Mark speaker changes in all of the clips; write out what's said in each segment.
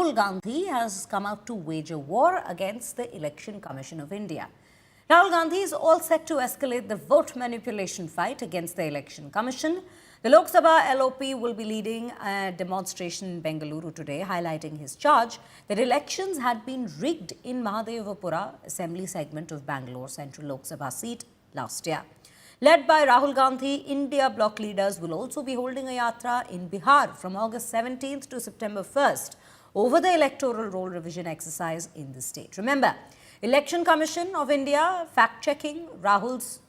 Speaker 1: Rahul Gandhi has come out to wage a war against the Election Commission of India. Rahul Gandhi is all set to escalate the vote manipulation fight against the Election Commission. The Lok Sabha LOP will be leading a demonstration in Bengaluru today, highlighting his charge that elections had been rigged in Mahadevapura assembly segment of Bangalore Central Lok Sabha seat last year. Led by Rahul Gandhi, India bloc leaders will also be holding a yatra in Bihar from August 17th to September 1st over the electoral roll revision exercise in the state. Remember, Election Commission of India fact-checking Rahul's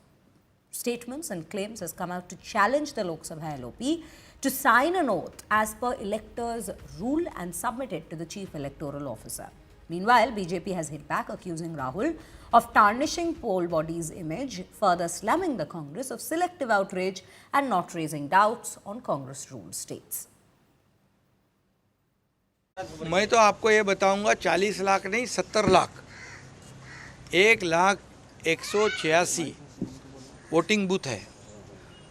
Speaker 1: statements and claims has come out to challenge the Lok Sabha LOP to sign an oath as per electors' rule and submit it to the Chief Electoral Officer. Meanwhile, BJP has hit back, accusing Rahul of tarnishing poll body's image, further slamming the Congress of selective outrage and not raising doubts on Congress ruled states.
Speaker 2: मैं तो आपको ये बताऊंगा 40 लाख नहीं 70 lakh 1,186 voting booth है।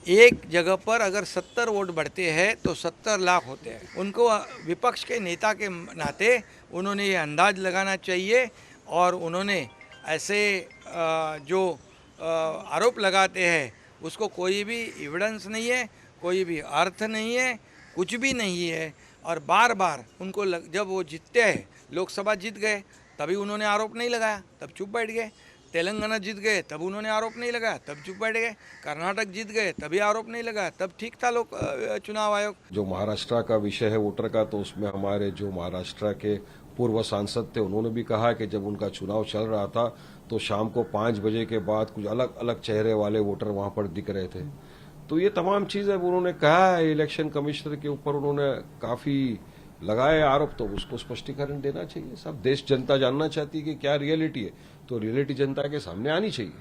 Speaker 2: एक जगह पर अगर 70 वोट बढ़ते हैं तो 70 लाख होते हैं। उनको विपक्ष के नेता के नाते उन्होंने ये अंदाज लगाना चाहिए और उन्होंने ऐसे जो आरोप लगाते हैं उसको कोई भी एविडेंस नहीं है, कोई भी अर्थ नहीं है, कुछ भी नहीं है। और बार बार उनको जब वो जीतते हैं, लोकसभा जीत गए तभी उन्होंने आरोप नहीं लगाया, तब चुप बैठ गए। तेलंगाना जीत गए तब उन्होंने आरोप नहीं लगाया, तब चुप बैठ गए। कर्नाटक जीत गए तभी आरोप नहीं लगाया, तब ठीक था लोग चुनाव आयोग।
Speaker 3: जो महाराष्ट्र का विषय है वोटर का, तो उसमें हमारे जो महाराष्ट्र के पूर्व सांसद थे उन्होंने भी कहा कि जब उनका चुनाव चल रहा था तो शाम को 5 बजे के बाद कुछ अलग अलग चेहरे वाले वोटर वहां पर दिख रहे थे। तो ये तमाम चीजें उन्होंने कहा है। इलेक्शन कमिश्नर के ऊपर उन्होंने काफी लगाए आरोप, तो उसको स्पष्टीकरण देना चाहिए। सब देश जनता जानना चाहती है कि क्या रियलिटी है, तो रियलिटी जनता के सामने आनी चाहिए।